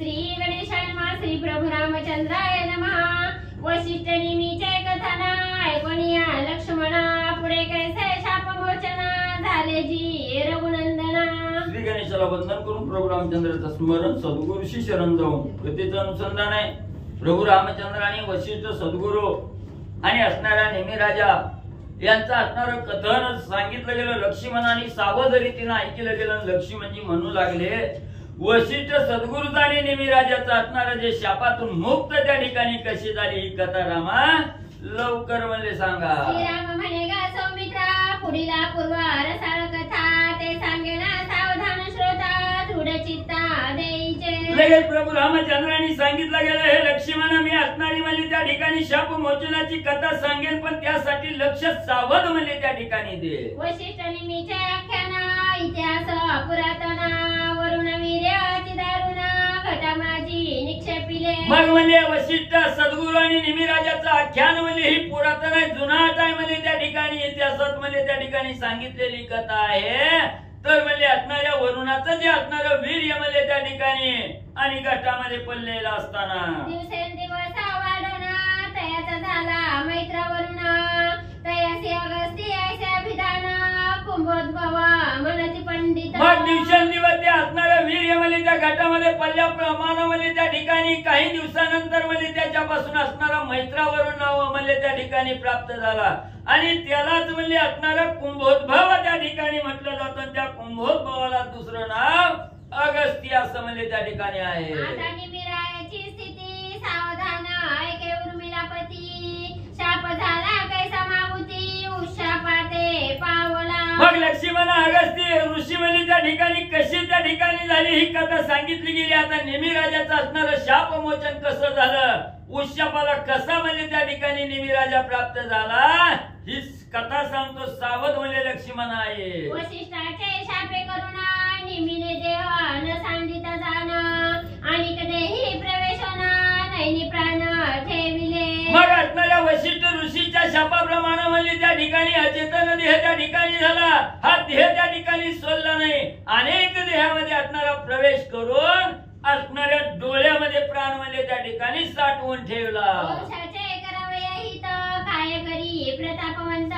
श्री गणेशाय नमः श्री प्रभु रामचंद्राय नमः। वशिष्ठ निमीचे कथना ऐकूनिया लक्ष्मणा पुढे कैसे शापमोचना झाले जी रघुनंदना। श्री गणेशाला वंदन करून प्रभु रामचंद्राचं स्मरण सद्गुरूशी शरण जाऊन कथेचं अनुसंधान आहे। प्रभु रामचंद्र आणि वशिष्ठ सद्गुरू आणि असणारा नेमी राजा यांचं असणारं कथन सांगितलं गेलं। लक्ष्मणाने सावध रीतीने ऐकलं गेलं। लक्ष्मणजी म्हणू लागले वशिष्ठ सद्गुरूचा आणि नेमी राजाचा असणारा जे शापातून मुक्त त्या ठिकाणी कशी झाली ही कथा रामा लवकर म्हणले सांगा। श्रीराम म्हणे गा सौमित्रा पुढीला पूर्व रसाळ कथा ते सांगेना सावधान श्रोता दृढ चित्ता देईचे। लगेच प्रभु रामचंद्रांनी सांगितलं गेलं हे लक्ष्मण मी असणारी म्हणजे त्या ठिकाणी शाप मोचनाची कथा सांगेन पण त्यासाठी लक्ष सावध म्हणजे त्या ठिकाणी दे। वशिष्ठ निमीचे आख्याना इतिहास पुरातना वरुण वीर्य अति दारुण घटा माझी निक्षेपिले। मग म्हणजे वशिष्ठ सद्गुरू आणि नेमी राजाचं आख्यान म्हणजे ही पुरातन आहे जुनाट आहे म्हणजे त्या ठिकाणी इतिहासात म्हणजे त्या ठिकाणी सांगितलेली कथा आहे। तर म्हणजे असणाऱ्या वरुणाचं जे असणारं वीर्य म्हणजे त्या ठिकाणी आणि घटामध्ये पडलेला असताना दिवसेंदिवस वाढवणा तयाचा झाला मैत्र वरुण तयासी अगस्ती ऐसे अभिधान कुंभोद्भव म्हणती पंडित। मग दिवसेंदिवस ते असणारं वीर्य म्हणजे त्या घटामध्ये पडल्याप्रमाणे म्हणजे त्या ठिकाणी काही दिवसानंतर म्हणजे त्याच्यापासून असणारा मैत्रावरून नाव म्हणजे त्या ठिकाणी प्राप्त झाला आणि त्यालाच म्हणजे असणारा कुंभोद्भव त्या ठिकाणी म्हटलं जातं। त्या कुंभोद्भवाला दुसरं नाव अगस्त्य असं म्हणजे त्या ठिकाणी आहे। आता निमिरायाची स्थिती सावधान ऐके उर्मिलापती शाप झाला कैसा मागुती उशापाते पावला। मग लक्ष्मण अगस्त्य ऋषी म्हणजे त्या ठिकाणी कशी त्या ठिकाणी झाली ही कथा सांगितली गेली। आता नेमी राजाचं असणारं शापमोचन कसं झालं उशापाला कसा म्हणजे त्या ठिकाणी नेमी राजा प्राप्त झाला ही कथा सांगतो सावध म्हणजे लक्ष्मण आहे। वशिष्ठाचे शापे करुणा निमिने देव न सांडिता जाण आणि कधीही प्रवेश होना नैनी प्राण ठेविले। मग असणाऱ्या वशिष्ठ ऋषीच्या शापाप्रमाणे म्हणजे त्या ठिकाणी अचेतन देह त्या ठिकाणी झाला। हा देह त्या ठिकाणी सोडला नाही अनेक देहामध्ये असणारा प्रवेश करून असणाऱ्या डोळ्यामध्ये प्राण म्हणजे त्या ठिकाणी साठवून ठेवला। वंशाचे करावया हित काय करी प्रतापवंत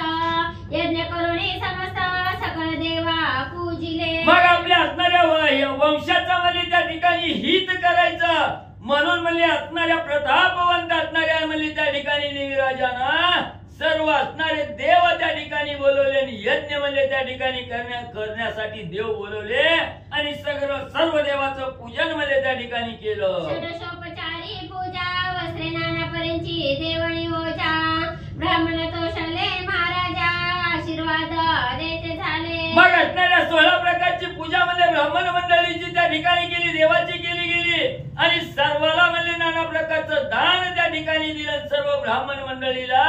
यज्ञ करुणी समस्त सकळ देवा पूजिले। मग आपल्या असणाऱ्या वंशाचा म्हणजे त्या ठिकाणी हित करायचं म्हणून म्हणजे असणाऱ्या प्रतापवंत असणाऱ्या म्हणजे त्या ठिकाणी नेमी राजानं सर्व असणारे देव त्या ठिकाणी बोलवले आणि यज्ञ म्हणजे त्या ठिकाणी करण्यासाठी देव बोलवले आणि सर्व देवाचं पूजन म्हणजे त्या ठिकाणी केलं। षोडशोपचारी पूजा वस्त्रे नाना पर्यंतची देवणी ओजा ब्राह्मण तोषले महाराजा आशीर्वाद देते झाले। मग असणाऱ्या 16 प्रकारची पूजा म्हणजे ब्राह्मण मंडळीची त्या ठिकाणी केली देवाची केली गेली आणि सर्वाला म्हणजे नाना प्रकारचं दान त्या ठिकाणी दिलं। सर्व ब्राह्मण मंडळीला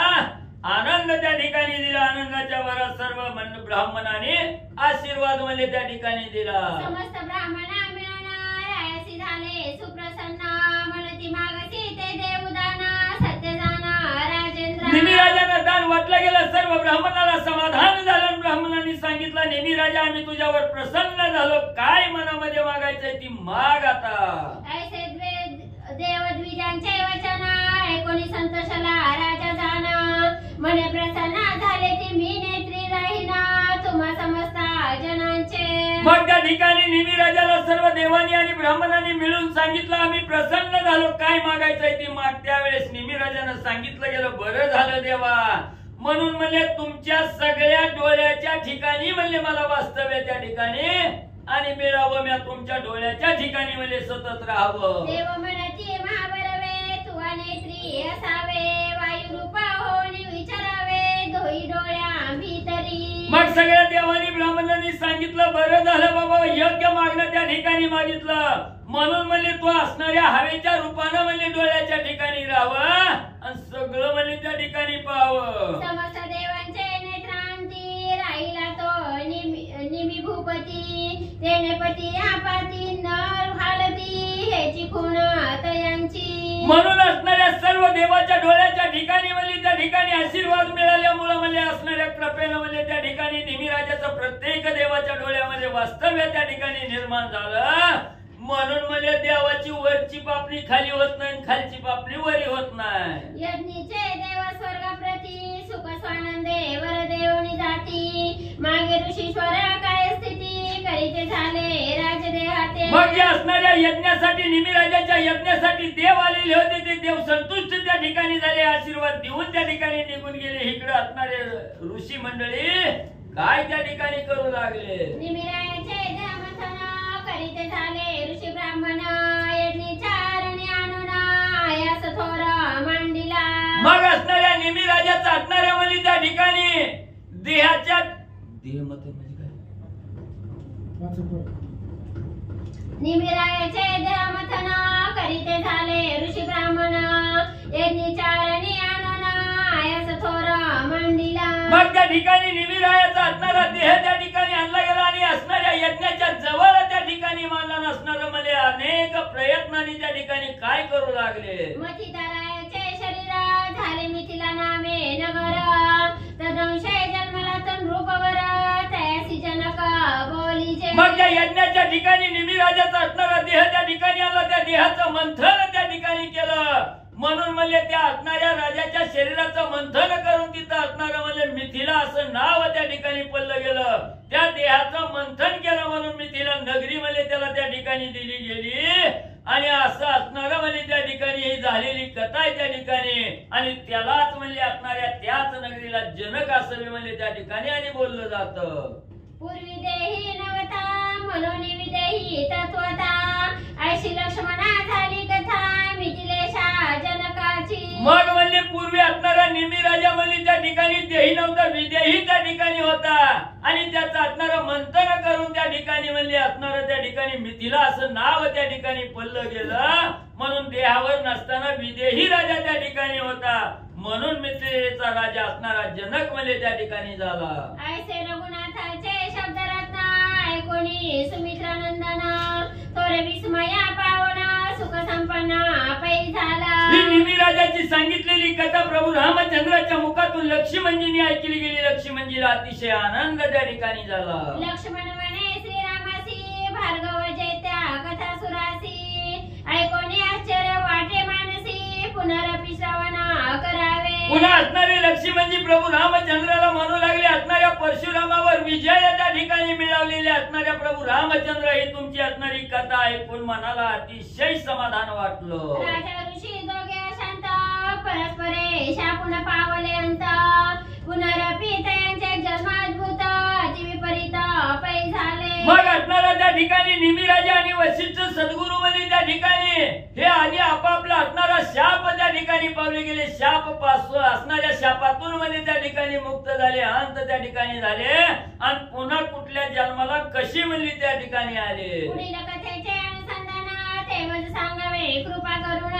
आनंद त्या ठिकाणी दिला। आनंदाच्या वरात सर्व ब्राह्मणाने आशीर्वाद म्हणजे त्या ठिकाणी दिला। समस्त ब्राह्मणा मिळून रायासी झाले सुप्रसन्न म्हणती मागसी ते देवदान सत्य जाना राजेंद्र। नेमी राजानं दान वाटलं गेलं सर्व ब्राह्मणाला समाधान झालं। ब्राह्मणांनी सांगितलं नेमी राजा आम्ही तुझ्यावर प्रसन्न झालो काय मनामध्ये मागायचंय ती माग आता। ऐसे देवद्विजांचे वचन ऐकोनी संतोषला राजा जाण मने प्रसन्न झाले ती मी नेत्री राहीना तुम्हा समस्त जनांचे। मग त्या ठिकाणी नेमी राजाला सर्व देवानी आणि ब्राह्मणांनी मिळून सांगितलं आम्ही प्रसन्न झालो काय मागायचंय ती माग। त्यावेळेस नेमी राजानं सांगितलं गेलं बरं झालं देवा म्हणून म्हणजे तुमच्या सगळ्या डोळ्याच्या ठिकाणी म्हणजे मला वास्तव्य त्या ठिकाणी आणि मिळावं मी तुमच्या डोळ्याच्या ठिकाणी म्हणजे सतत राहावं। देव म्हणती महाबरवे तुवा नेत्री असावे वायू रूप होऊन विचारावे धोई डोळ्या भीतरी। मग सगळ्या देवानी ब्राह्मणांनी सांगितलं बरं झालं बाबा योग्य मागणं त्या ठिकाणी मागितलं म्हणून म्हणजे तो असणाऱ्या हवेच्या रूपानं म्हणजे डोळ्याच्या ठिकाणी राहावं आणि सगळं म्हणजे त्या ठिकाणी पाहावं। समस्त देवांचे नेत्रांती राहिला तो निमी भूपती तेनेपती आपाती नर हालती हेची खूण तयांची। म्हणून असणाऱ्या सर्व देवाच्या डोळ्याच्या ठिकाणी म्हणजे त्या ठिकाणी आशीर्वाद मिळाल्यामुळे म्हणजे असणाऱ्या कृपेनं म्हणजे त्या ठिकाणी नेमी राजाचं प्रत्येक देवाच्या डोळ्यामध्ये वास्तव्य त्या ठिकाणी निर्माण झालं। म्हणून म्हणजे देवाची वरची पापणी खाली होत नाही, खालची पापणी वरी होत नाही. यज्ञीचे देव स्वर्गप्रती सुख स्वानंदे वरदेवनी जाती मागे ऋषीश्वर काय स्थिती करीते झाले राजदेहाते. मग जे असणाऱ्या यज्ञासाठी निमिराजाच्या यज्ञासाठी देव आलेले होते ते देव संतुष्ट त्या ठिकाणी झाले, आशीर्वाद देऊन त्या ठिकाणी निघून गेले. इकडे असणारे ऋषी मंडळी काय त्या ठिकाणी करू लागले. निमिरायाचे देहमंथन करीते झाले ऋषी ब्राह्मण यज्ञीच्या रणी आणून यास थोर मांडिला. मग असणाऱ्या निमिराजाचा असणाऱ्या मुली त्या ठिकाणी देहाच्या देहमत म्हणजे काय निमिरायाचे देहमंथन करीते झाले ऋषी ब्राह्मण यज्ञीच्या रणी आणून यास थोर मांडिला. मग त्या ठिकाणी निमिरायाचा असणारा देह त्या ठिकाणी आणला गेला आणि असणाऱ्या यज्ञाच्या जवळ त्या ठिकाणी मानला नसणारं मला अनेक प्रयत्नांनी त्या ठिकाणी काय करू लागले. मथितारायाचे शरीर झाले मिथिला नामे नगर तदंशय जन्मला तन रूपवर तयासी जनक बोलीचे. मग त्या यज्ञाच्या ठिकाणी निमिराजाचा असणारा देह त्या ठिकाणी आला, त्या देहाचं मंथन त्या ठिकाणी केलं. म्हणून म्हणजे त्या असणाऱ्या राजाच्या शरीराचं मंथन करून तिथं असणारं म्हणजे मिथिला असं नाव त्या ठिकाणी पडलं गेलं. त्या देहाचं मंथन केलं म्हणून मिथिला नगरी म्हणजे त्याला त्या ठिकाणी दिली गेली. आणि असं असणारं म्हणजे त्या ठिकाणी ही झालेली कथा आहे त्या ठिकाणी. आणि त्यालाच म्हणजे असणाऱ्या त्याच नगरीला जनक असावे म्हणजे त्या ठिकाणी आणि बोललं जातं. पूर्वी देही नवता म्हणून विदेही तत्वता ऐशी लक्ष्मणा झाली कथा मिथिलेशा जनकाची. मग म्हणजे पूर्वी असणारा निमिराजा म्हणजे त्या ठिकाणी देही नव्हता, विदेही त्या ठिकाणी होता. आणि त्याचं असणारं मंथन करून त्या ठिकाणी म्हणजे असणारं त्या ठिकाणी मिथिला असं नाव त्या ठिकाणी पडलं गेलं. म्हणून देहावर नसताना विदेही राजा त्या ठिकाणी होता. म्हणून मिथिलेचा राजा असणारा जनक म्हणजे त्या ठिकाणी झाला. ऐसे रघुनाथाचे शब्दरत्न ऐकोनी सुमित्रानंदन तोरे विस्मया पावना सुख संपन्न पै झाला. ही निमिराजाची सांगितलेली कथा प्रभू रामचंद्राच्या मुखातून लक्ष्मणजींनी ऐकली गेली. लक्ष्मणजीला अतिशय आनंद त्या ठिकाणी झाला. लक्ष्मण म्हणे श्रीरामासी भार्गव जैत्या कथा सुरासी ऐकोनी आश्चर्य वाटे मानसी पुनरपि श्रवण करावे. पुन्हा असणारे लक्ष्मणजी प्रभू रामचंद्राला म्हणू लागले, असणाऱ्या परशुरामावर विजय त्या ठिकाणी मिळवलेले असणाऱ्या प्रभू रामचंद्र ही तुमची असणारी कथा ऐकून मनाला अतिशय समाधान वाटलं. राजा ऋषी दोघे शांत परस्परे शापून पावले अंत पुनरपि त्यांचे जन्माद्भुत अतिविपरीत पै झाले. मग असणारा त्या ठिकाणी निमिराजा आणि वशिष्ठ सद्गुरु म्हणजे त्या ठिकाणी हे आधी आपापला असणारा शाप त्या ठिकाणी पावले गेले. शाप पासून असणाऱ्या शापातून म्हणजे त्या ठिकाणी मुक्त झाले, अंत त्या ठिकाणी झाले. आणि पुन्हा कुठल्या जन्माला कशी म्हणली त्या ठिकाणी आले. पुढील कथेचे अनुसंधान तेवढ सांगावे कृपा करून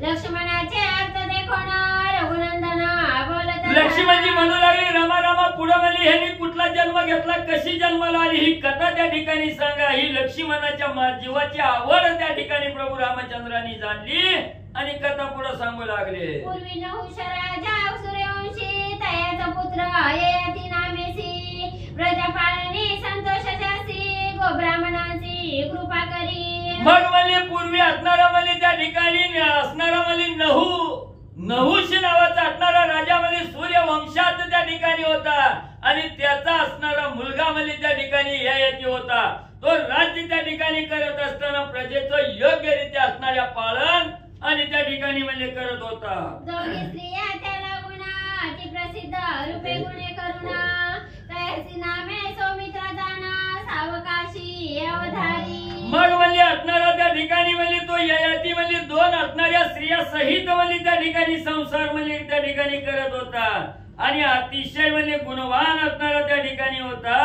लक्ष्मणाचे अर्थ देखून रघुनंदन बोलत. लक्ष्मणजी म्हणू लागले, रमा रमा पुढे म्हणली ह्यांनी कुठला जन्म घेतला, कशी जन्माला आली ही कथा त्या ठिकाणी सांगा. ही लक्ष्मणाच्या जीवाची आवड त्या ठिकाणी प्रभू रामचंद्रांनी जाणली आणि कथा पुढे सांगू लागले. पूर्वी नहुष राजा सूर्यवंशी तयाचा पुत्र ययाती नामेसी प्रजापालनी संतोषाची गोब्राह्मणाची कृपा करी. मग म्हणजे पूर्वी असणारा म्हणजे त्या ठिकाणी असणारा म्हणजे नहुष नावाचा असणारा राजा म्हणजे सूर्यवंशात त्या ठिकाणी होता. आणि त्याचा असणारा मुलगा म्हणजे त्या ठिकाणी ययाती होता. तो राज्य त्या ठिकाणी करत असताना प्रजेचं योग्यरित्या असणाऱ्या पालन आणि त्या ठिकाणी म्हणजे करत होता. दोघी स्त्रिया त्याला गुणा अति प्रसिद्ध रूपे गुणे करुणा तयाची नामे सौमित्रा जाना सावकाशी अवधारी. मग म्हणजे असणारा त्या ठिकाणी म्हणजे तो ययाती म्हणजे दोन असणाऱ्या स्त्रिया सहित म्हणजे त्या ठिकाणी संसार म्हणजे त्या ठिकाणी करत होता. आणि अतिशय म्हणजे गुणवान असणारा त्या ठिकाणी होता.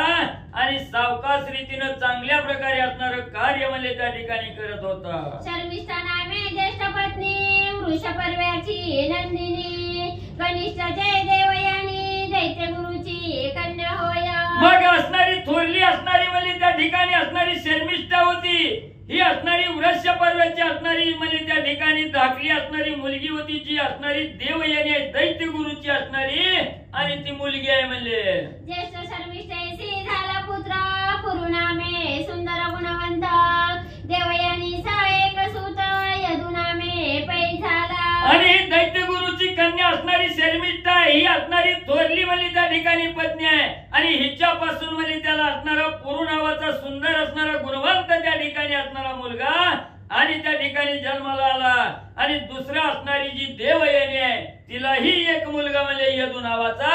आणि सावकाश रीतीनं चांगल्या प्रकारे असणारं कार्य म्हणजे त्या ठिकाणी करत होता. शर्मिष्ठा नामे ज्येष्ठ पत्नी वृषपर्व्याची नंदिनी कनिष्ठाचे देवयानी दैत्य गुरुची कन्या होय. मग असणारी थोरली असणारी म्हणजे त्या ठिकाणी असणारी शर्मिष्ठा होती. ही असणारी वृषपर्व्याची असणारी म्हणजे त्या ठिकाणी धाकली असणारी मुलगी होती, जी असणारी देवयानी आहे, दैत्य गुरुची असणारी. आणि ती मुलगी आहे म्हणजे ज्येष्ठ शर्मिष्ठेसी झाला पुत्र पुरुनामे सुंदर गुणवंत देवयानी सा एक सूत यदुना असणारी थोरली म्हणली त्या ठिकाणी पत्नी आहे आणि हिच्यापासून म्हणली त्याला असणारा पुरू नावाचा सुंदर असणारा गुणवंत त्या ठिकाणी असणारा मुलगा आणि त्या ठिकाणी जन्माला आला आणि दुसरा असणारी जी देवयानी आहे तिलाही एक मुलगा म्हणजे यदू नावाचा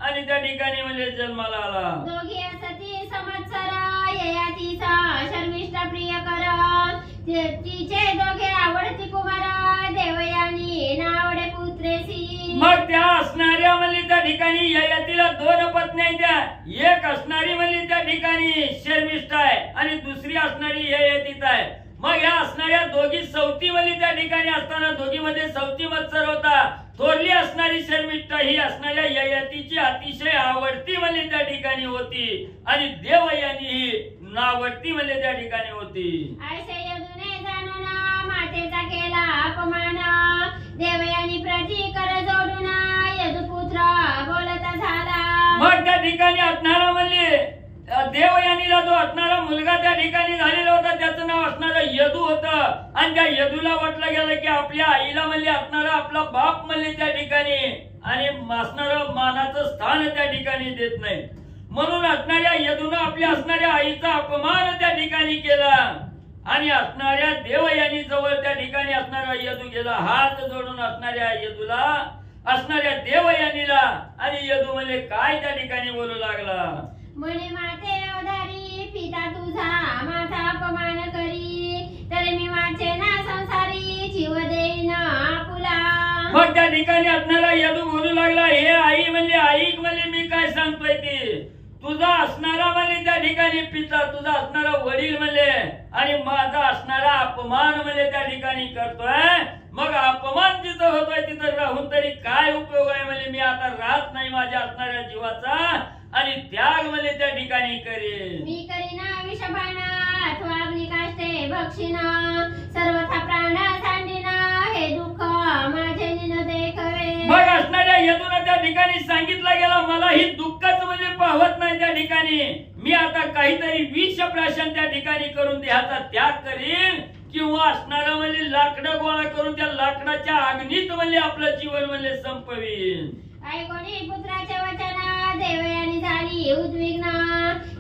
आणि त्या ठिकाणी म्हणजे जन्माला आला. दोघी असती संवत्सरा ययातीचा शर्मिष्ठा प्रिय कर तिचे दोघे आवडती कुमारा देवयानी नावडे पुत्रेसी. मग त्या असणाऱ्या म्हणली त्या ठिकाणी ययातीला दोन पत्नी आहेत त्या एक असणारी म्हणली त्या ठिकाणी शर्मिष्ठा आहे आणि दुसरी असणारी ययातीच आहे. मग या असणाऱ्या दोघी सवती म्हणली त्या ठिकाणी असताना दोघीमध्ये सवती मत्सर होता. थोरली असणारी शर्मिष्ठा ही असणाऱ्या ययातीची अतिशय आवडती म्हणली त्या ठिकाणी होती आणि देवयानी ही नावडती म्हणली त्या ठिकाणी होती. ऐसे यदुने जाणून मातेचा केला अपमान देवयानी प्रती कर जोडून यदुपुत्र बोलता झाला. मग त्या ठिकाणी असणारा म्हणली देवयानीला जो असणारा मुलगा त्या ठिकाणी झालेला होता त्याचं नाव असणारा यदू होतं आणि त्या यदूला वाटलं गेलं की आपल्या आईला म्हणले असणारा आपला बाप म्हणले त्या ठिकाणी आणि असणारं मानाचं स्थान त्या ठिकाणी देत नाही म्हणून असणाऱ्या यदूनं आपल्या असणाऱ्या आईचा अपमान त्या ठिकाणी केला आणि असणाऱ्या देवयानी जवळ त्या ठिकाणी असणारा यदू गेला. हात जोडून असणाऱ्या यदूला असणाऱ्या देवयानीला आणि यदू म्हणजे काय त्या ठिकाणी बोलू लागला. म्हणे माते अवधारी पिता तुझा माझा अपमान करी तरी मी वाचे ना संसारी जीव देईन आपुला. मग त्या ठिकाणी असणारा यदू बोलू लागला हे आई म्हणजे ऐक म्हणजे मी काय सांगतोय ते तुझा असणारा म्हणजे त्या ठिकाणी पिता तुझा असणारा वडील म्हणजे आणि माझा असणारा अपमान म्हणजे त्या ठिकाणी करतोय. मग अपमान जिथं होतोय तिथं राहून तरी काय उपयोग आहे म्हणजे मी आता राहत नाही माझ्या असणाऱ्या जीवाचा आणि त्याग म्हणजे त्या ठिकाणी करेन. मी करीना विषबाण अथवा अग्निकाष्टे भक्षिण सर्वथा प्राण सांडिन हे दुःख माझे निन देखवे. मग असणाऱ्या यदूला त्या ठिकाणी सांगितलं गेलं मला ही दुःखच म्हणजे पाहत नाही त्या ठिकाणी मी आता काहीतरी विष प्राशन त्या ठिकाणी करून देहाचा त्याग करीन किंवा असणारा म्हणजे लाकडं गोळा करून त्या लाकडाच्या अग्नीत म्हणजे आपलं जीवन म्हणजे संपवीन. ऐकोनी पुत्राचे वचन देवयानी झाली उद्विग्न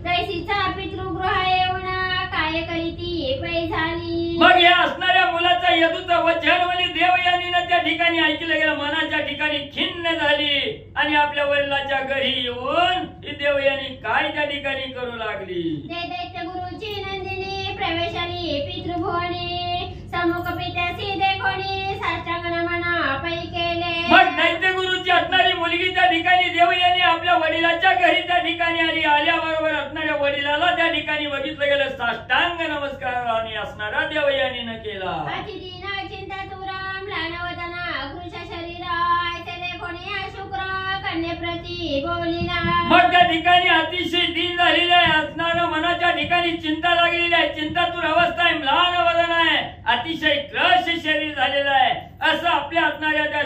तैसीचा पितृगृह येऊन काय करीती पै झाली. मग या असणाऱ्या मुलाचा यदूचं वचन म्हणजे देवयानीनं त्या ठिकाणी ऐकलं गेलं मनाच्या ठिकाणी खिन्न झाली आणि आपल्या वडिलाच्या घरी येऊन ही देवयानी काय त्या ठिकाणी करू लागली. ते दैत्य गुरुची नंदिनी प्रवेशाली पितृभुवनी समुख पित्यासी देखोनी साष्टांग नमन पै केले. मग दैत्य गुरुची असणारी मुलगी त्या ठिकाणी देवयानी आपल्या वडिलाच्या घरी त्या ठिकाणी आली. आल्याबरोबर असणाऱ्या वडिलाला त्या ठिकाणी बघितलं गेलं साष्टांग नमस्कार आणि असणारा देवयानीनं केला. अतिदीन चिंता तुरम लानवदना कृश शरीर ऐसे देखोनी शुक्र कन्ये प्रती बोलिला. मग त्या ठिकाणी अतिशय दीन झालेलं आहे असणारं मनाच्या ठिकाणी चिंता लागलेली आहे चिंतातूर अवस्था आहे म्लान वदन आहे अतिशय क्रश शरीर झालेलं आहे असं आपल्या असणाऱ्या त्या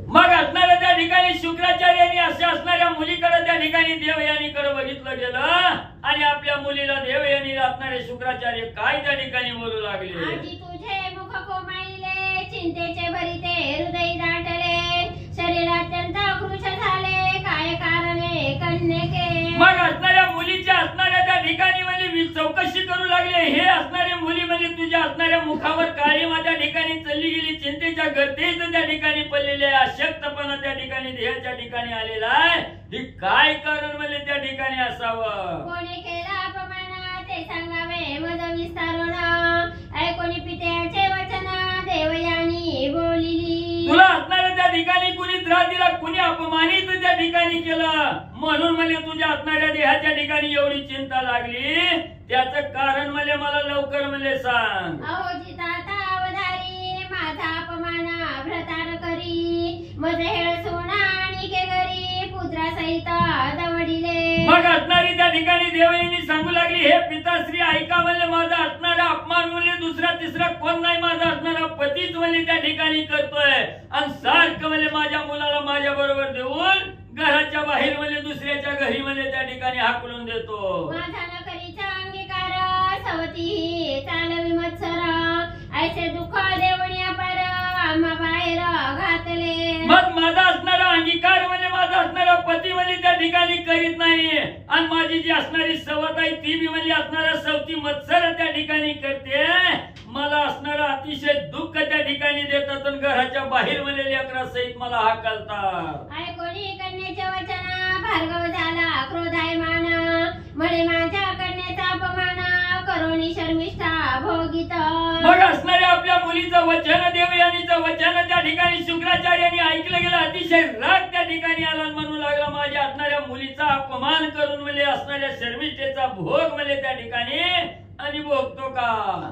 मग असणाऱ्या त्या ठिकाणी शुक्राचार्यांनी अशा असणाऱ्या मुलीकडे त्या ठिकाणी देवयानीकडे बघितलं गेलं आणि आपल्या मुलीला देवयानीला असणारे शुक्राचार्य काय त्या ठिकाणी बोलू लागले. आजी तुझे मुख कोमाईले चिंतेचे भरिते हृदय दाटले शरीर अत्यंत कृश झाले काय कारणे कन्यके. मग असणाऱ्या मुलीच्या असणाऱ्या त्या ठिकाणी म्हणजे चौकशी करू लागले हे असणारे मुली म्हणजे तुझ्या असणाऱ्या मुखावर काळी माझ्या ठिकाणी चालली गेली चिंतेच्या गर्दीत त्या ठिकाणी पडलेले आहे अशक्तपणा त्या ठिकाणी देहाच्या ठिकाणी आलेला आहे हे काय कारण म्हणजे त्या ठिकाणी असावं. कोणी केला अपमान ते सांगावे मज विस्तारून ऐकोनी पित्याचे वचन देवयानी बोलिली. तुला असणाऱ्या त्या ठिकाणी कुणी त्रास दिला कुणी अपमानित त्या ठिकाणी केलं म्हणून म्हणजे तुझ्या असणाऱ्या देहाच्या ठिकाणी एवढी चिंता लागली त्याचं कारण म्हणजे मला लवकर म्हणजे सांग. अहो जिताता अवधारी माझा अपमान भ्रतार करी मज हेळ सोना आणि के घरी पुत्रा सहित दवडिले. मग असणारी त्या ठिकाणी देवयानी सांगू लागली हे पिताश्री ऐका म्हणजे माझा असणारा अपमान म्हणजे दुसरा तिसरा कोण नाही माझा असणारा पतीच म्हणजे त्या ठिकाणी करतोय आणि सारखं म्हणजे माझ्या मुलाला माझ्या बरोबर देऊन घराच्या बाहेर म्हणजे दुसऱ्याच्या घरी म्हणजे त्या ठिकाणी हाकलून देतो. माझा नकरीचा अंगीकार सवती चालवी मत्सर ऐसे दुःख देवणी अपर असणारा पती म्हणजे त्या ठिकाणी करीत नाही आणि माझी जी असणारी सवत आहे ती बी म्हणजे असणारा सवती मत्सर त्या ठिकाणी करते. मला असणारा अतिशय दुःख त्या ठिकाणी देतात आणि घराच्या बाहेर म्हणजे लेकरा सहित मला हाकलतात. ऐकोनी कन्याचे वचन भार्गव झाला क्रोधायमान म्हणे माझ्या कन्याचा अपमान करोनी शर्मिष्ठा भोगित. मग असणाऱ्या आपल्या मुलीचं वचन देवयानीचं वचन त्या ठिकाणी शुक्राचार्यांनी ऐकलं गेलं. अतिशय राग त्या ठिकाणी आला म्हणू लागला माझ्या असणाऱ्या मुलीचा अपमान करून म्हणजे असणाऱ्या शर्मिष्ठेचा भोग म्हणजे त्या ठिकाणी आणि भोगतो का.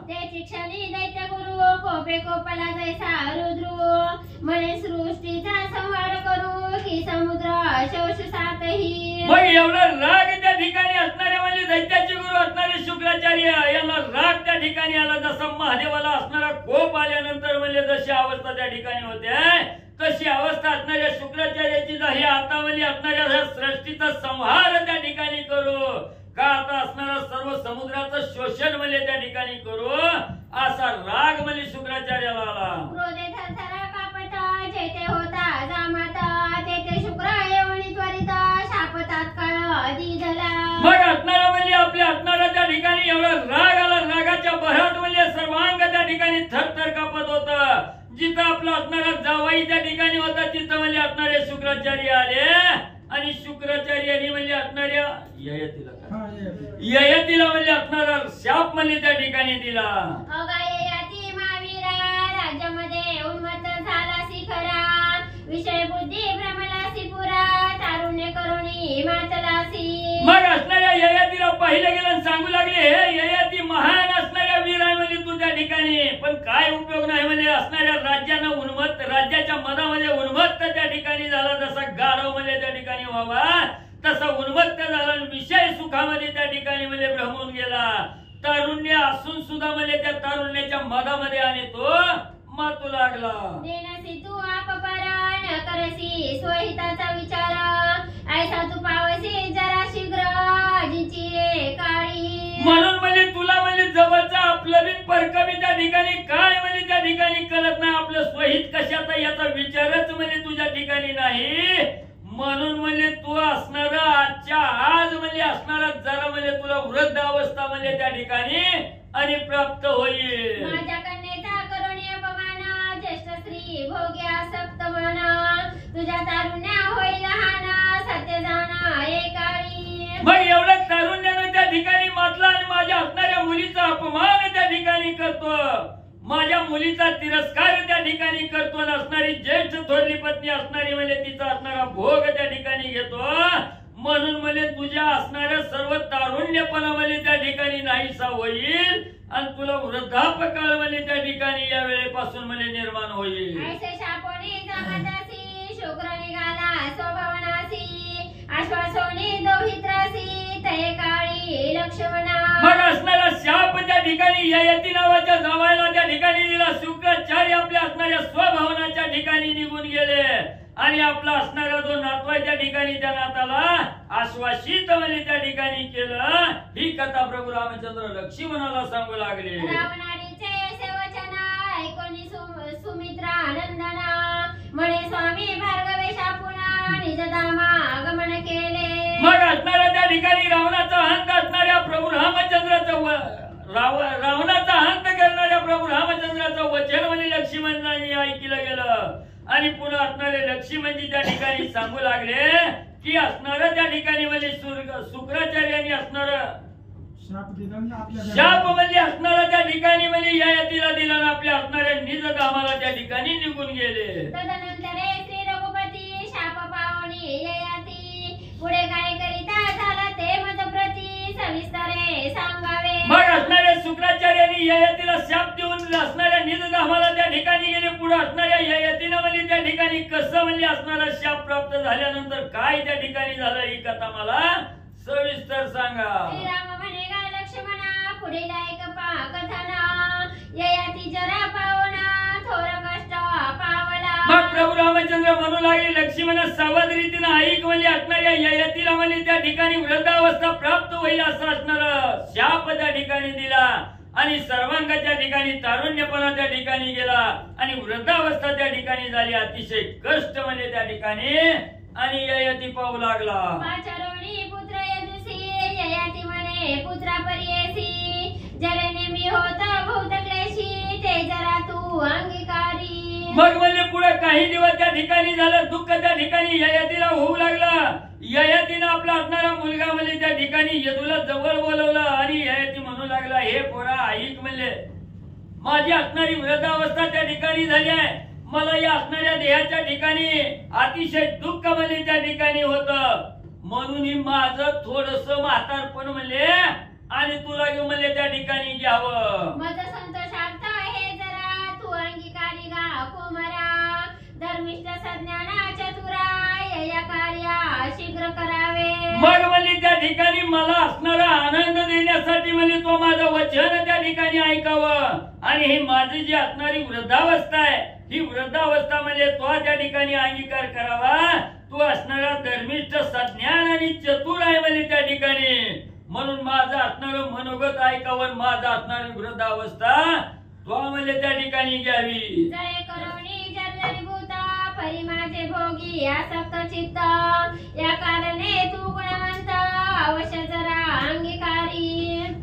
त्याची क्षणी दैत्य गुरु कोपे कोपला जैसा रुद्रू म्हणे सृष्टीचा संहार करू की समुद्र शोष सातही. मग एवढा राग त्या ठिकाणी असणारे म्हणजे दैत्याचे गुरु असणारे शुक्राचार्य यांना राग त्या ठिकाणी आला. जसं महादेवाला असणारा कोप आल्यानंतर म्हणजे जशी अवस्था त्या ठिकाणी होते तशी अवस्था असणाऱ्या शुक्राचार्याची झाली. आता म्हणजे असणाऱ्या सृष्टीचा संहार त्या ठिकाणी करू का आता असणारा सर्व समुद्राचं शोषण म्हणजे त्या ठिकाणी करू असा राग म्हणजे शुक्राचार्याला आला. क्रोधे थरथरा कापत जेथे होता जामात तेथे शुक्र येऊन त्वरित शाप तात्काळ दिधला. मग असणारा म्हणजे आपल्या असणारा त्या ठिकाणी एवढा राग आला. रागाच्या भरात म्हणजे सर्वांग त्या ठिकाणी थरथर कापत होत. जिथं आपला असणारा जावाई त्या ठिकाणी होता तिथं म्हणजे असणारे शुक्राचार्य आले आणि शुक्राचार्यांनी म्हणजे असणाऱ्या ययातीला म्हणजे असणारा शाप म्हणजे त्या ठिकाणी दिला. अगा ययाती महावीरा राज्यामध्ये उन्मत्त झालासी खरा विषय बुद्धी भ्रमलासी पुरा तारुण्य करुणी मातलासी. मग असणाऱ्या ययातीला पाहिलं गेलं आणि सांगू लागले हे ययाती महान असणाऱ्या वीर आहे म्हणजे तू त्या ठिकाणी पण काय उपयोग नाही म्हणजे असणाऱ्या राज्यानं उन्मत्त राज्याच्या मनामध्ये उन्मत्त त्या ठिकाणी झाला. जसा गाढव म्हणजे त्या ठिकाणी व्हावा तसा उन्मत्त झाला विषय सुखामध्ये त्या ठिकाणी म्हणजे भ्रमून गेला. तारुण्य असून सुद्धा म्हणजे त्या तारुण्याच्या मधामध्ये आणि तो मातू लागला. देनसी तू अपपरण करसी स्वहिताचा विचार ऐसा तू पावसी जरा शीघ्र जिची काळी. म्हणून म्हणजे तुला म्हणजे जवळचा आपलं बिन परकबी त्या ठिकाणी काय म्हणजे त्या ठिकाणी कळत नाही. आपलं स्वहित कशाचा याचा विचारच म्हणजे तुझ्या ठिकाणी नाही. म्हणून म्हणजे तू असणारा आजच्या आज म्हणजे असणारा जरा म्हणजे तुला वृद्ध अवस्था म्हणजे त्या ठिकाणी आणि प्राप्त होईल. माझ्या कन्येचा करुणी अपमान ज्येष्ठ स्त्री भोग्या सप्तमान तुझ्या तारुण्या होईल लहान सत्य जाण एकाळी. मग एवढं तारुण्यानं त्या ठिकाणी मातला आणि माझ्या असणाऱ्या मुलीचा अपमान त्या ठिकाणी करतो. माझ्या मुलीचा तिरस्कार त्या ठिकाणी करतो. असणारी ज्येष्ठ थोरली पत्नी असणारी म्हणजे तिचा असणारा भोग त्या ठिकाणी घेतो. म्हणून म्हणजे तुझ्या असणाऱ्या सर्व तारुण्यपणामध्ये त्या ठिकाणी नाहीसा होईल आणि तुला वृद्धापकाळ म्हणजे त्या ठिकाणी या वेळेपासून म्हणजे निर्माण होईल. ऐसे शापोनी जामतासी शुक्र निघाला स्वभावनासी आश्वासोनी दोहित्रासी तये काळी लक्ष्मणा. मग असणारा शाप त्या ठिकाणी ययाती नावाच्या जावायला त्या ठिकाणी दिला. शुक्राचार्य आपल्या असणाऱ्या स्वभावनाच्या ठिकाणी निघून गेले आणि आपला असणारा जो नातू आहे त्या ठिकाणी त्या नाताला आश्वासित म्हणजे त्या ठिकाणी केलं. ही कथा प्रभू रामचंद्र लक्ष्मणाला सांगू लागले. रावणारीचे सेवचन ऐकोनी सुमित्रा नंदना म्हणे स्वामी भार्गवे शापुना निजधामा गमन केले. मग असणारा त्या ठिकाणी रावणाचा अंत असणाऱ्या प्रभू रामचंद्राचं रावणाचा अंत करणाऱ्या प्रभू रामचंद्राचं वचन म्हणजे लक्ष्मणाने ऐकलं गेलं आणि पुन्हा असणारे लक्ष्मणजी त्या ठिकाणी सांगू लागले की असणारं त्या ठिकाणी म्हणजे शुक्राचार्यांनी असणार शाप म्हणजे असणारा त्या ठिकाणी म्हणजे ययातीला दिला आणि आपल्या असणाऱ्या निजधामाला त्या ठिकाणी निघून गेले. तदनंतरे श्री रघुपती शाप पावनी ययाती पुढे काय करिता झाला ते मत प्रती सविस्तरे सांगावे. मग असणाऱ्या शुक्राचार्यांनी ययातीला शाप देऊन असणाऱ्या निजधामाला त्या ठिकाणी गेले. पुढे असणाऱ्या ययातीनं म्हणजे त्या ठिकाणी कसं म्हणजे असणारा शाप प्राप्त झाल्यानंतर काय त्या ठिकाणी झालं ही कथा मला सविस्तर सांगा. श्रीराम म्हणे गा लक्ष्मणा पुढील ऐक कथना ययाती जरा पावना थोर कष्ट पावला. मग प्रभू रामचंद्र म्हणू लागले लक्ष्मण सावध रीतीने ऐक म्हणजे असणाऱ्या ययातीला म्हणजे त्या ठिकाणी वृद्धावस्था प्राप्त होईल असं असणार शाप त्या ठिकाणी दिला आणि सर्वांगाच्या ठिकाणी तारुण्यपणा त्या ठिकाणी गेला आणि वृद्धावस्था त्या ठिकाणी झाली. अतिशय कष्ट म्हणजे त्या ठिकाणी आणि ययाती पाहू लागला. पाचारोणी पुत्र यदुसी ययाती म्हणे पुत्रा परियेसी जरे नेमी होत बहुत क्लेशी ते जरा तू अंगीकारी. मग म्हणजे पुढे काही दिवस त्या ठिकाणी झालं दुःख त्या ठिकाणी ययातीला होऊ लागला. ययातीनं आपला असणारा मुलगा म्हणजे त्या ठिकाणी यदूला जवळ बोलवलं आणि ययाती म्हणू लागला हे पोरा ऐक म्हणले माझी असणारी वृद्धावस्था त्या ठिकाणी झाली आहे. मला या असणाऱ्या देहाच्या ठिकाणी अतिशय दुःख म्हणजे त्या ठिकाणी होत म्हणून माझं थोडस म्हातारपण म्हणले आणि तुला घेऊन म्हणले त्या ठिकाणी घ्यावं. मज संतोषार्थ हे जरा तू अंगीकारी गा कुमारा धर्मिष्ठ सज्ञाना चतुरा या कार्या शीघ्र करावे. मग म्हणले त्या ठिकाणी मला असणारा आनंद देण्यासाठी म्हणजे तो माझं वचन त्या ठिकाणी ऐकावं आणि ही माझी जी असणारी वृद्धावस्था आहे ही वृद्धावस्था म्हणजे तो त्या ठिकाणी अंगीकार करावा. तू असणारा धर्मिष्ठ सज्ञान आणि चतुर आहे म्हणजे त्या ठिकाणी म्हणून माझं असणारं मनोगत ऐकावं माझं असणारी वृद्धावस्था तो म्हणजे त्या ठिकाणी घ्यावी. जय करुणी जलभूता परी माझे भोगी आसक्त चित्त या कारणे तू गुणवंत अवश्य जरा अंगीकारी.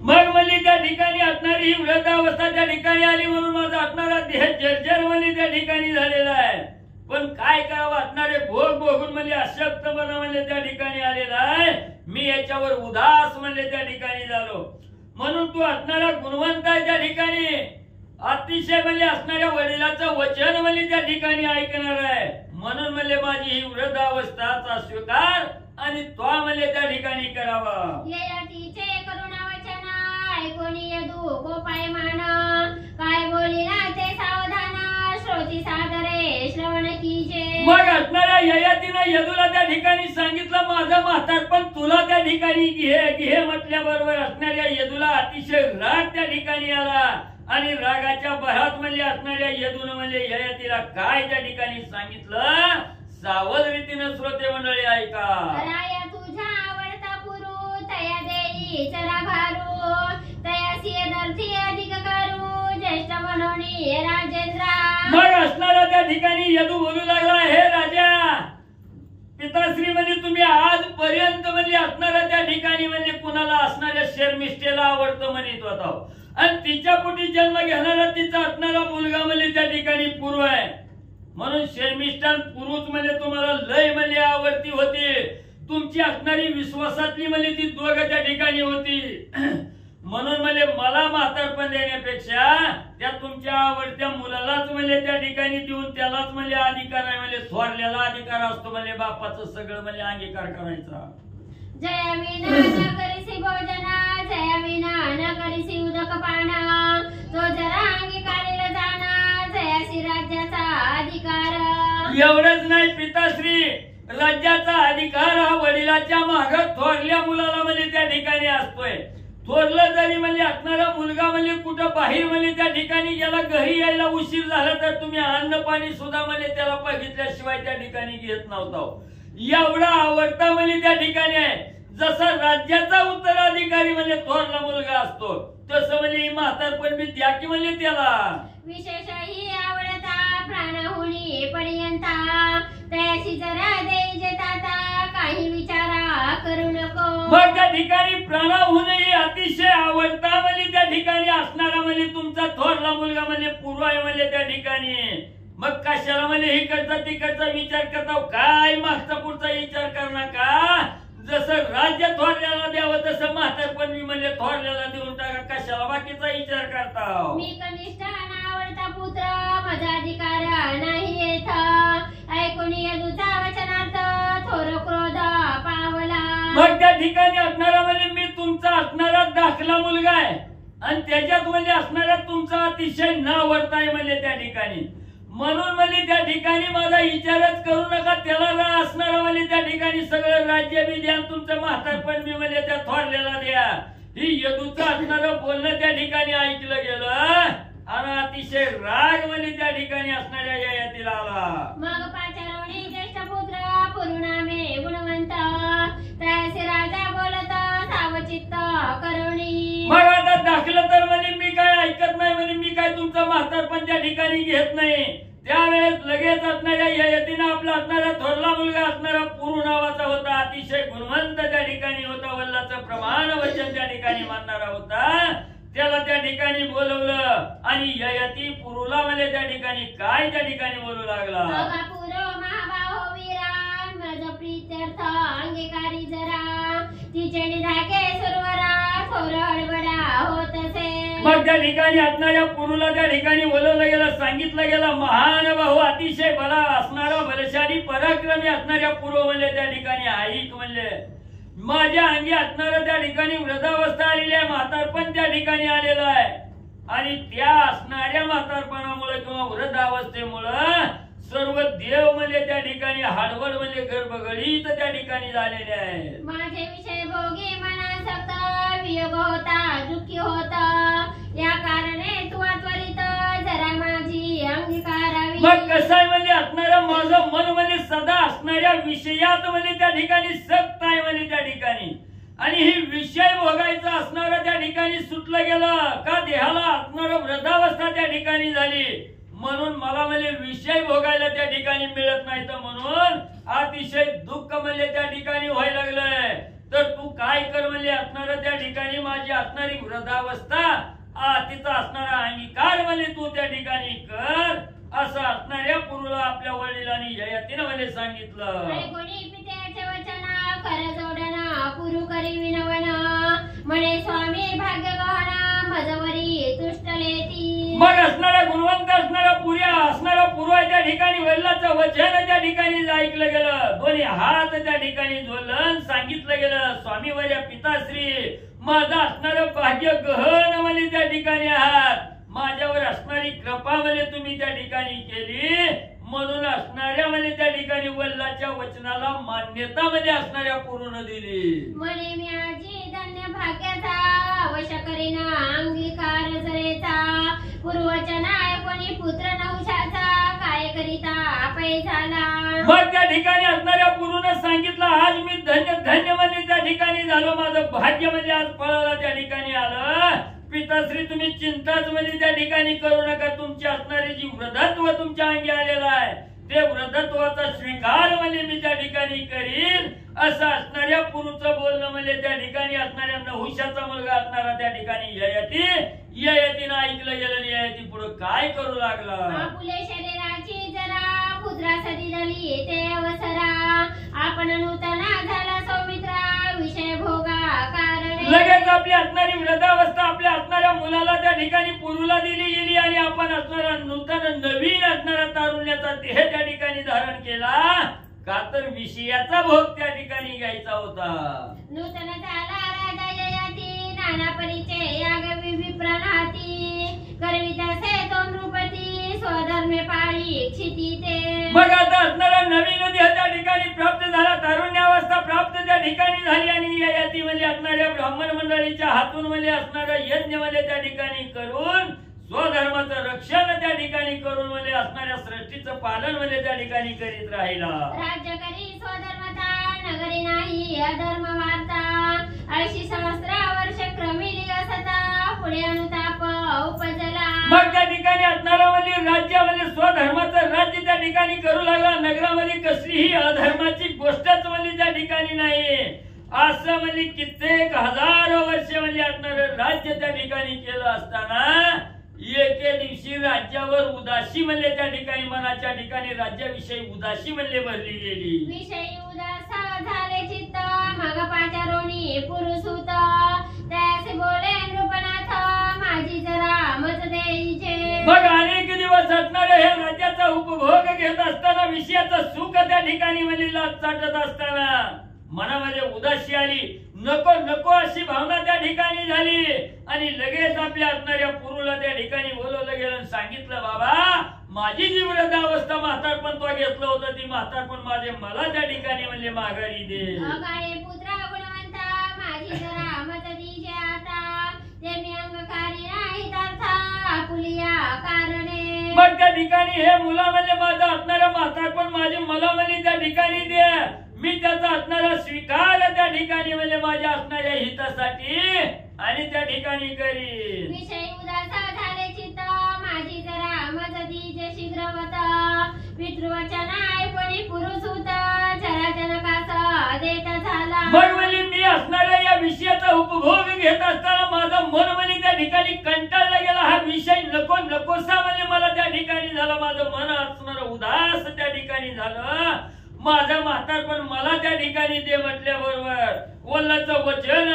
मग म्हणली त्या ठिकाणी असणारी ही वृद्धावस्था त्या ठिकाणी आली म्हणून माझा असणारा देह जर्जर म्हणजे त्या ठिकाणी झालेला आहे. पण काय करावं असणारे भोग भोगून म्हणजे अशक्तपणा म्हणजे त्या ठिकाणी आलेला आहे. मी याच्यावर उदास म्हणजे त्या ठिकाणी झालो म्हणून तू असणारा गुणवंत आहे त्या ठिकाणी अतिशय म्हणजे असणाऱ्या वडिलाचं वचन म्हणजे त्या ठिकाणी ऐकणार आहे म्हणून म्हणजे माझी ही वृद्धावस्थाचा स्वीकार आणि तो म्हणजे त्या ठिकाणी करावा. ययातीचे करुणा वचन ऐकून यदू गोपायमान काय बोलिला ते सावधान श्रोती सादरे श्रवण कीजे. मग असणाऱ्या ययातीनं यदूला त्या ठिकाणी सांगितलं माझं म्हातारपण तुला त्या ठिकाणी घे म्हटल्याबरोबर असणाऱ्या यदूला अतिशय राग त्या ठिकाणी आला आणि रागाच्या भरात म्हणजे असणाऱ्या यदून म्हणजे ययातीला काय त्या ठिकाणी सांगितलं सावध रीतीने श्रोते मंडळी ऐका. राया तुझा आवडता पुरू तया देई चरा भारू तयासी अनर्थी अधिक करू ज्येष्ठ म्हणून राजेंद्रा. मग असणारा त्या ठिकाणी यदू बोलू लागला हे राजा पिताश्री म्हणजे तुम्ही आजपर्यंत म्हणजे असणाऱ्या त्या ठिकाणी म्हणजे कुणाला असणाऱ्या शर्मिष्ठेला आवडतं म्हणत होता आणि तिच्या पोटी जन्म घेणारा तिचा असणारा मुलगा म्हणजे त्या ठिकाणी पुरू आहे म्हणून शर्मिष्ठान पुरुष म्हणजे तुम्हाला लय म्हणजे आवडती होती. तुमची असणारी विश्वासातली म्हणजे ती दोघं त्या ठिकाणी होती म्हणून म्हणजे मला म्हातारपण देण्यापेक्षा त्या तुमच्या आवडत्या मुलालाच म्हणजे त्या ठिकाणी देऊन त्यालाच म्हणजे अधिकार आहे म्हणजे थोरल्याला अधिकार असतो म्हणजे बापाचं सगळं म्हणजे अंगीकार करायचा. जया विना न करीसी भोजना जया विना न करीसी उदक पाना तो जरा अंगीकारीला जाना जयासी राज्याचा अधिकार. एवढंच नाही पिताश्री राज्याचा अधिकार हा वडिलाच्या माग थोरल्या मुलाला म्हणजे त्या ठिकाणी असतोय. थोरलं जरी म्हणजे असणारा मुलगा म्हणजे कुठं बाहेर म्हणजे त्या ठिकाणी गेला घरी यायला उशीर झाला तर तुम्ही अन्न पाणी सुद्धा म्हणजे त्याला बघितल्याशिवाय त्या ठिकाणी घेत नव्हता. एवढा आवडता म्हणजे त्या ठिकाणी आहे. जसा राज्याचा उत्तराधिकारी म्हणजे थोरला मुलगा असतो तसं म्हणजे म्हातारपण बी द्या की म्हणजे त्याला. विशेष ही आवडता प्राणहुनी पर्यंता तयाशी जरा देई जेताता काही विचारा करू नको. मग त्या ठिकाणी प्राणहुनी अतिशय आवडता म्हणजे त्या ठिकाणी असणारा म्हणजे तुमचा थोरला मुलगा म्हणजे पूर्व आहे म्हणजे त्या ठिकाणी मग कशाला म्हणजे इकडचा तिकडचा विचार करता काय मागचा पुढचा विचार करणार का. जसं राज्य थोरल्याला द्यावं तसं म्हातारपण मी म्हणजे थोरल्याला देऊन टाका कशाला बाकीचा विचार करता. मी कनिष्ठ आवडता पुत्र माझा अधिकार नाही येत ऐकून यदूचा वचनार्थ थोर क्रोध पावला. मग त्या ठिकाणी असणारा म्हणजे मी तुमचा असणारा दाखला मुलगा आहे आणि त्याच्यात म्हणजे असणारा तुमचा अतिशय न आवडताय म्हणजे त्या ठिकाणी म्हणून म्हणजे त्या ठिकाणी माझा विचारच करू नका त्याला असणारा म्हणजे त्या ठिकाणी सगळं राज्य बी द्या तुमचं म्हातारपण बी म्हणजे त्या थोरल्याला द्या. ही यदूचं असणारं बोलणं त्या ठिकाणी ऐकलं गेलं आणि अतिशय राग म्हणजे त्या ठिकाणी असणाऱ्या ययातीला आला. मग पाचारोणी ज्येष्ठ पुत्र पुरुनामे गुणवंत तयासी राजा बोलत सावचित्त करुणी. मग आता दाखलं तर म्हणजे मी काय ऐकत नाही म्हणजे मी काय तुमचं म्हातारपण त्या ठिकाणी घेत नाही त्यावेळेस लगेच असणाऱ्या ययातीनं आपला असणारा थोरला मुलगा असणारा पुरू नावाचा होता, अतिशय गुणवंत त्या ठिकाणी होता, वल्लाचं प्रमाण वचन त्या ठिकाणी मानणारा होता. त्याला त्या ठिकाणी बोलवलं आणि ययाती पुरूला म्हणजे त्या ठिकाणी काय त्या ठिकाणी बोलू लागला. प्रीत्यर्थ अंगीकारी जरा तिचे निधाके सुरवरा थोर हडबडा होत असे. मग त्या ठिकाणी असणाऱ्या पुरूला त्या ठिकाणी बोलवलं गेलं, सांगितलं गेलं, महान भाऊ अतिशय बला असणारा बलशाली पराक्रमी असणाऱ्या पुरू म्हणले त्या ठिकाणी ऐक म्हणले, माझ्या अंगी असणारं त्या ठिकाणी वृद्धावस्था आलेली आहे, म्हातारपण त्या ठिकाणी आलेलं आहे आणि त्या असणाऱ्या म्हातारपणामुळे किंवा वृद्धावस्थेमुळे सर्व देव म्हणजे त्या ठिकाणी हाडवड म्हणजे गर्भगळीत त्या ठिकाणी झालेले आहे. माझे विषय भोगी मनासक्त वियोग होता दुःखी होता, या कारणे तू त्वरित जरा माझी अंगीकारावी. मग कसं आहे म्हणजे असणारं माझं मन म्हणजे सदा असणाऱ्या विषयात म्हणजे त्या ठिकाणी सक्त आहे म्हणजे त्या ठिकाणी, आणि ही विषय भोगायचा असणारं त्या ठिकाणी सुटलं गेलं का देहाला असणारं वृद्धावस्था त्या ठिकाणी झाली, म्हणून मला म्हणजे विषय भोगायला त्या ठिकाणी मिळत नाही, तर म्हणून अतिशय दुःख म्हणजे त्या ठिकाणी व्हायला लागलंय. तर तू काय कर म्हणजे असणारं त्या ठिकाणी माझी असणारी वृद्धावस्था तिचा असणारा अंगीकार म्हणजे तू त्या ठिकाणी कर, असं असणाऱ्या पुरूला आपल्या वडिलांनी ययातीनं म्हणजे सांगितलं. खरं जोडना पुरु करी विनवण म्हणे स्वामी भाग्य गहना मजवरी तुष्टलेती. मग असणारा गुणवंत असणारा पुऱ्या असणारा पुरू आहे त्या ठिकाणी वडिलांचं वचन त्या ठिकाणी ऐकलं गेलं, दोन्ही हात त्या ठिकाणी जोडलं, सांगितलं गेलं, स्वामी वर्या पिताश्री माझं असणारं भाग्य गहन म्हणजे त्या ठिकाणी आहात, माझ्यावर असणारी कृपा म्हणजे तुम्ही त्या ठिकाणी केली, म्हणून असणाऱ्या म्हणजे त्या ठिकाणी वल्लाच्या वचनाला मान्यता म्हणजे असणाऱ्या पूर्ण दिली. म्हणे मी आजी धन्य भाग्याचा वश करीना अंगीकार जरेचा, पूर्वचना कोणी पुत्र नवशाचा काय करिता अपय झाला. मग त्या ठिकाणी असणाऱ्या पुरूने सांगितलं, आज मी धन्य धन्य म्हणजे त्या ठिकाणी झालो, माझं भाग्य म्हणजे आज फळाला त्या ठिकाणी आलं. पिताश्री तुम्ही चिंताच म्हणजे त्या ठिकाणी करू नका, तुमची असणारी जी वृद्धत्व तुमच्या अंगी आलेलं आहे ते वृद्धत्वाचा स्वीकार म्हणजे मी त्या ठिकाणी करीन, असं असणाऱ्या पुरूचं बोलणं म्हणजे त्या ठिकाणी असणाऱ्या नहुशाचा मुलगा असणारा त्या ठिकाणी ययातीनं ऐकलं गेलं. ययाती पुढे काय करू लागला. आपुले शरीराची जरा पुत्रासाठी झाली ते अवसरा, आपण नूतना झाला सौमित्रा विषय भोगा कारण. लगेच आपली असणारी वृद्धावस्था आपल्या असणाऱ्या मुलाला त्या ठिकाणी पुरूला दिली गेली आणि आपण असणारा नूतन नवीन असणारा तारुण्याचा देह त्या ठिकाणी धारण केला, का तर विषयाचा भोग त्या ठिकाणी घ्यायचा होता. नूतन झाला राजा ययाती नाना परिचय यागवी विप्रनाती, करवितासे तो नृपती स्वधर्मे पाळी इच्छिती ते. मग आता असणारा नवीन देह त्या ठिकाणी प्राप्त झाला, तारुण्यावस्था प्राप्त त्या ठिकाणी झाली आणि ययाती म्हणजे असणाऱ्या ब्राह्मण मंडळीच्या हातून म्हणजे असणारं यज्ञ म्हणजे त्या ठिकाणी करून स्वधर्माचं रक्षण त्या ठिकाणी करून म्हणजे असणाऱ्या सृष्टीचं पालन म्हणजे त्या ठिकाणी करीत राहिला. राज्य करी स्वधर्मता नगरी नाही अधर्म वार्ता, 80 सहस्र वर्ष क्रमी दिवसता पुढे अनुताप उपजला. मग त्या ठिकाणी असणारा म्हणजे राज्य म्हणजे स्वधर्माचं राज्य त्या ठिकाणी करू लागला, नगरामध्ये कसलीही अधर्माची गोष्टच म्हणजे त्या ठिकाणी नाही, असं म्हणजे कित्येक हजारो वर्ष म्हणजे असणारं राज्य त्या ठिकाणी केलं असताना एके दिवशी राज्यावर उदासी म्हणजे त्या ठिकाणी मनाच्या ठिकाणी राज्याविषयी उदासी म्हणजे भरली गेली. विषयी उदास झाले चित्त मग पाचारोनी पुरुष होता, त्यासे बोले नृपनाथ माझी जरा मत द्यायचे. मग अनेक दिवस असणारे हे राज्याचा उपभोग घेत असताना विषयाचं सुख त्या ठिकाणी म्हणजे चाटत असताना मनामध्ये उदासी आली, नको नको अशी भावना त्या ठिकाणी झाली आणि लगेच आपल्या असणाऱ्या पुरूला त्या ठिकाणी बोलवलं गेलं, सांगितलं बाबा माझी जी वृद्धावस्था म्हातारपण तो घेतलं होतं ती म्हातारपण माझे मला त्या ठिकाणी म्हणजे माघारी दे. अगाळे पुत्रा गुणवंता माझी जरा मत दीजे आता, ते मी अंगकारी नाही तर्था आपुलिया कारणे. मग त्या ठिकाणी हे मुला म्हणजे माझं असणारं म्हातारपण माझे मला म्हणजे त्या ठिकाणी दे, मी त्याचा असणारा स्वीकार त्या ठिकाणी म्हणजे माझ्या असणाऱ्या हितासाठी आणि त्या ठिकाणी करीन. विषय उदास झाले चित्त माझी जरा मदती जे शीघ्रवत, पितृवचन ऐकून पुरुष होता चराचर कासा देता झाला. मग म्हणजे मी असणाऱ्या या विषयाचा उपभोग घेत असताना माझा मन म्हणजे त्या ठिकाणी कंटाळला गेला. हा विषय नको नकोसा म्हणजे मला त्या ठिकाणी झाला. माझं मन असणार उदास त्या ठिकाणी झालं. माझं म्हातारपण मला त्या ठिकाणी दे म्हटल्याबरोबर वल्लाचं वचन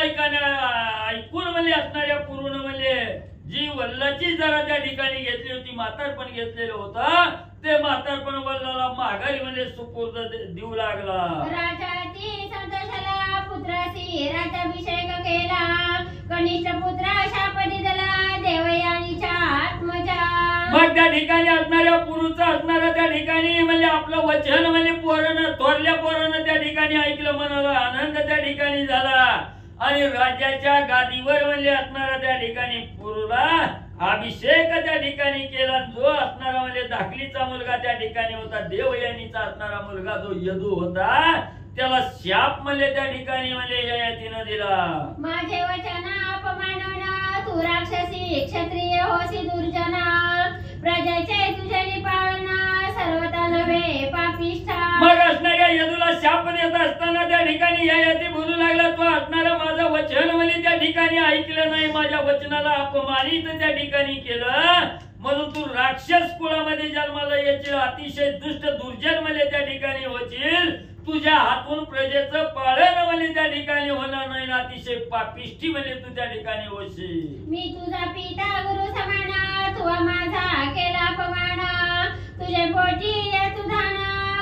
ऐकून म्हणजे असणाऱ्या पूर्ण म्हणजे जी वल्लाची जरा त्या ठिकाणी घेतली होती म्हातारपण घेतलेलं होतं ते म्हातारपण वल्लाला माघारी म्हणजे सुपूर्द देऊ लागला. राजाती संतोषाला पुत्रासी राज्याभिषेक केला. कनिष्ठ पुत्र शाप दिला देवयानीच्या आत्मजा. मग त्या ठिकाणी असणाऱ्या पुरुचा असणाऱ्या त्या ठिकाणी म्हणजे आपलं वचन म्हणजे पोरानं थोरल्या पोरानं त्या ठिकाणी ऐकलं. मनाला आनंद त्या ठिकाणी झाला आणि राज्याच्या गादीवर म्हणजे असणारा त्या ठिकाणी पुरुला अभिषेक त्या ठिकाणी केला. जो असणारा म्हणजे दाखलीचा मुलगा त्या ठिकाणी होता देवयानीचा असणारा मुलगा जो यदू होता त्याला शाप म्हणजे त्या ठिकाणी म्हणजे ययातीनं दिला. माझे वचन अपमानून तू राक्षसी क्षत्रिय होसी दुर्जना. प्रजेचे तुझे पाळना सर्वता नव्हे पापिष्ठा. मग असणाऱ्या यदूला शाप देत असताना त्या ठिकाणी ययाती बोलू लागला तो असणारा माझं वचन म्हणजे त्या ठिकाणी ऐकलं नाही. माझ्या वचनाला अपमानित त्या ठिकाणी केलं म्हणून तू राक्षस कुळामध्ये जन्माला येशील. अतिशय दुष्ट दुर्जन म्हणजे त्या ठिकाणी होशील. तुझ्या हातून प्रजेचं पालन म्हणजे त्या ठिकाणी होणार नाही. अतिशय पापिष्ठी म्हणजे तू त्या ठिकाणी होशील. मी तुझा पिता गुरु समान तू माझा केला अपमान. तुझे पोटी तुझान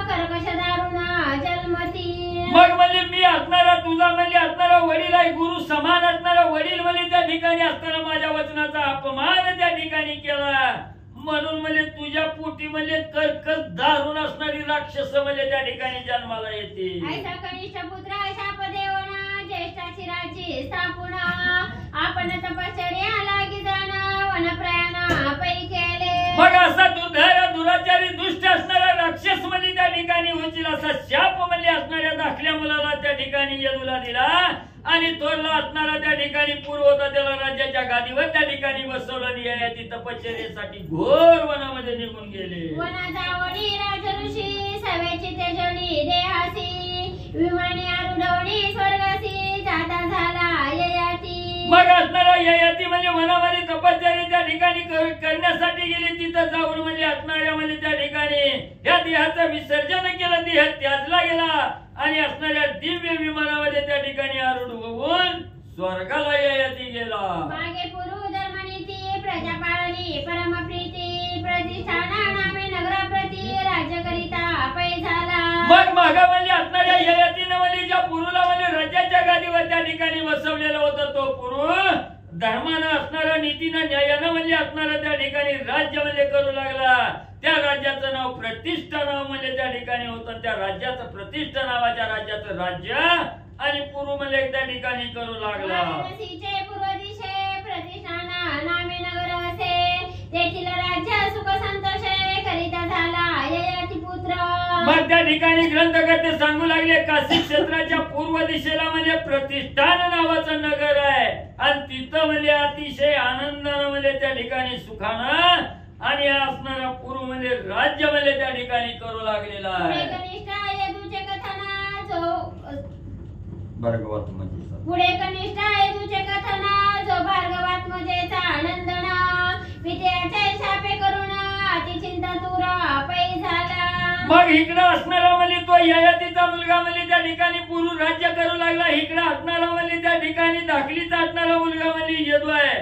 कर्कश दारुण जन्मती. मग म्हणजे मी असणारा तुझा म्हणजे असणारा वडील आहे. गुरु समान असणारा वडील म्हणजे त्या ठिकाणी असताना माझ्या वचनाचा अपमान त्या ठिकाणी केला म्हणून म्हणजे तुझ्या पोटी म्हणजे कर्कश दारुण असणारी राक्षस म्हणजे त्या ठिकाणी जन्माला येते. ऐसा कनिष्ठ पुत्र शाप देवना ज्येष्ठाची राज्य स्थापना. आपण तपश्चर्या लागी जाणं वन प्रयाणा पै केले. मग असा दुराचारी दुष्ट असणारा राक्षस म्हणजे त्या ठिकाणी होईल. असा शाप म्हणजे असणाऱ्या दाखल्या मुलाला त्या ठिकाणी यदूला दिला आणि थोरला असणारा त्या ठिकाणी पूर्व होता त्याला राज्याच्या गादीवर त्या ठिकाणी बसवलं. ययाती तपश्चर्येसाठी घोर वनामध्ये निघून गेले. वनाजावडी राजऋषी सवेची तेजोनी देहासी. विमाने आरुढवणी स्वर्गासी जाता झाला ययाती. मग असणारा ययाती म्हणजे वनामध्ये तपश्चर्या त्या ठिकाणी करण्यासाठी गेली. तिथं जाऊन म्हणजे असणाऱ्या म्हणजे त्या ठिकाणी या देहाचं विसर्जन केलं. देह त्याजला गेला आणि असणाऱ्या दिव्य विमानामध्ये त्या ठिकाणी आरूढ होऊन स्वर्गाला ययाती गेला. मागे पुरु धर्मनीती प्रजापाळनी परमप्रीती. प्रतिष्ठाना नामे नगराप्रती राज्य करिता पै झाला. मग मागा म्हणजे असणाऱ्या ययातीनं म्हणजे ज्या पुरुला म्हणजे राज्याच्या गादीवर त्या ठिकाणी बसवलेला होता तो पुरु धर्मानं असणारा नीतीनं न्यायानं म्हणजे असणारा त्या ठिकाणी राज्य म्हणजे करू लागला. त्या राज्याचं नाव प्रतिष्ठा नाव म्हणजे त्या ठिकाणी होतं. त्या राज्याचं प्रतिष्ठा नावाच्या राज्याचं राज्य आणि पूर्व म्हणजे त्या ठिकाणी करू लागला. वाराणसीचे पूर्व दिशे प्रतिष्ठाना नामे नगर असे. तेथील राज्य सुख संतोषे करिता झाला ययाती पुत्र. मग त्या ठिकाणी ग्रंथकर्ते सांगू लागले काशी क्षेत्राच्या पूर्व दिशेला म्हणजे प्रतिष्ठान नावाचं नगर आहे आणि तिथं म्हणजे अतिशय आनंदानं म्हणजे त्या ठिकाणी सुखानं आणि असणारा पूर्व म्हणजे राज्य म्हणजे त्या ठिकाणी करू लागलेला आहे. कनिष्ठ यदूचे कथना जो भार्गवात म्हणजे पुढे कनिष्ठ यदूचे कथना जो भार्गवात मजेचा आनंदना. पित्याचे शापे करून अति चिंता तुरा पै झाला. मग इकडं असणारा म्हणजे तो ययातीचा मुलगा म्हणजे त्या ठिकाणी पूर्व राज्य करू लागला. इकडं असणारा म्हणजे त्या ठिकाणी दाखलीचा असणारा मुलगा म्हणजे यदू आहे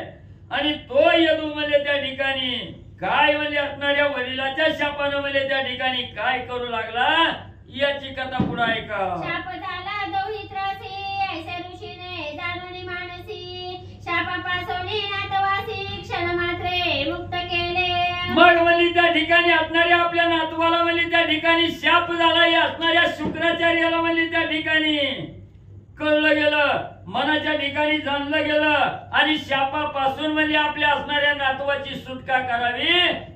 आणि तो यदू म्हणजे त्या ठिकाणी काय म्हणजे असणाऱ्या वडिलाच्या शापानं म्हणजे त्या ठिकाणी काय करू लागला याची कथा पुढे ऐका. शाप झाला दौहित्रासी ऐसे ऋषीने जाणून मानसी. शापापासून नातवासी क्षण मात्रे मुक्त केले. मग म्हणजे त्या ठिकाणी असणाऱ्या आपल्या नातवाला म्हणजे त्या ठिकाणी शाप झाला. या असणाऱ्या शुक्राचार्याला म्हणजे त्या ठिकाणी कळलं गेलं मनाच्या ठिकाणी जाणलं गेलं आणि शापापासून म्हणजे आपल्या असणाऱ्या नातवाची सुटका करावी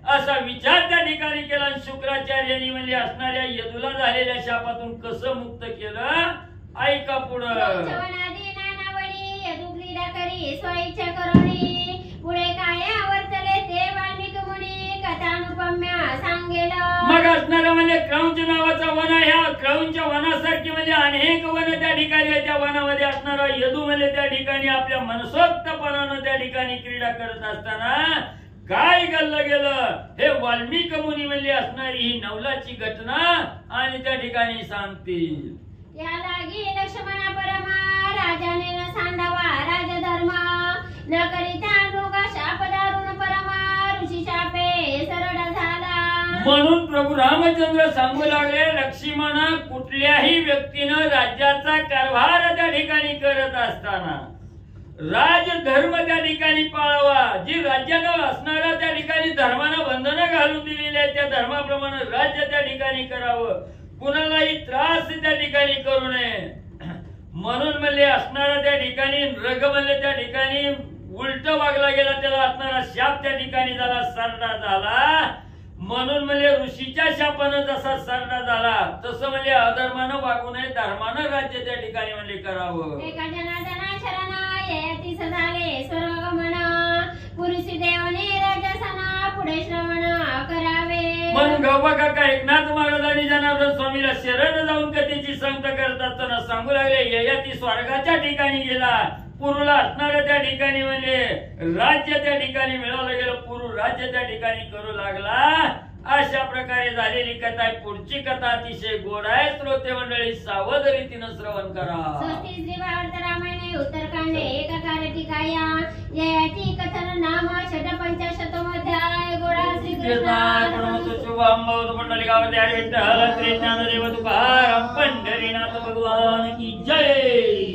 असा विचार त्या ठिकाणी केला. शुक्राचार्यांनी म्हणजे असणाऱ्या यदूला झालेल्या शापातून कसं मुक्त केलं ऐका पुढं. स्वइच्छा करोनी पुढे काय वर्तले ते वाल्मिक मुनी कथानुपम्या सांगेल. मग असणारा म्हणजे साधूंच्या वनासारखी म्हणजे अनेक वन त्या ठिकाणी आहे. त्या वनामध्ये असणारा यदू म्हणजे त्या ठिकाणी आपल्या मनसोक्तपणानं त्या ठिकाणी क्रीडा करत असताना काय घडलं गेलं हे वाल्मिक मुनी म्हणजे असणारी ही नवलाची घटना आणि त्या ठिकाणी सांगतील. या लागी लक्ष्मणा परमा राजाने न सांडावा राजधर्म न करिता रोगा शाप दारुण परमा ऋषी शापे सरळ झाला. म्हणून प्रभू रामचंद्र सांगू लागले लक्ष्मणा कुठल्याही व्यक्तीनं राज्याचा कारभार त्या ठिकाणी करत असताना राजधर्म त्या ठिकाणी पाळावा. जी राज्यानं असणारा त्या ठिकाणी धर्मानं बंधनं घालून दिलेली आहे त्या धर्माप्रमाणे राज्य त्या ठिकाणी करावं. कुणालाही त्रास त्या ठिकाणी करू नये. म्हणून म्हणले असणारा त्या ठिकाणी रग म्हणले त्या ठिकाणी उलट वागला गेला त्याला असणारा शाप त्या ठिकाणी झाला सरडा झाला. म्हणून म्हणजे ऋषीच्या शापानं जसा सरडा झाला तसं म्हणजे अधर्मानं वागू नये धर्मानं राज्य त्या ठिकाणी म्हणजे करावं. एका जनार्दना शरणा ययातीस झाले स्वर्गमन पुरुषी देवने राजसना पुढे श्रवण करावे. म्हणून गौबा काका एकनाथ महाराजांनी जनार्दन स्वामीला शरण जाऊन कथेची संगत करत असताना सांगू लागले ययाती स्वर्गाच्या ठिकाणी गेला. पुरुला असणाऱ्या त्या ठिकाणी म्हणजे राज्य त्या ठिकाणी मिळवलं गेलं. पुरु राज्य त्या ठिकाणी करू लागला. अशा प्रकारे झालेली कथा आहे. पुढची कथा अतिशय गोड आहे. श्रोते मंडळी सावध रीतीनं श्रवण करा. स्वस्ति श्री भागवत रामायणे उत्तरकांडे एकाकार टीकाया ययाती कथन नाम षट्पंचाशतमोऽध्याय. गोडा श्री कृष्ण शुभम मंडलिकावरती हरी विठ्ठल श्री ज्ञानदेव तुकाराम पंढरीनाथ भगवान की जय.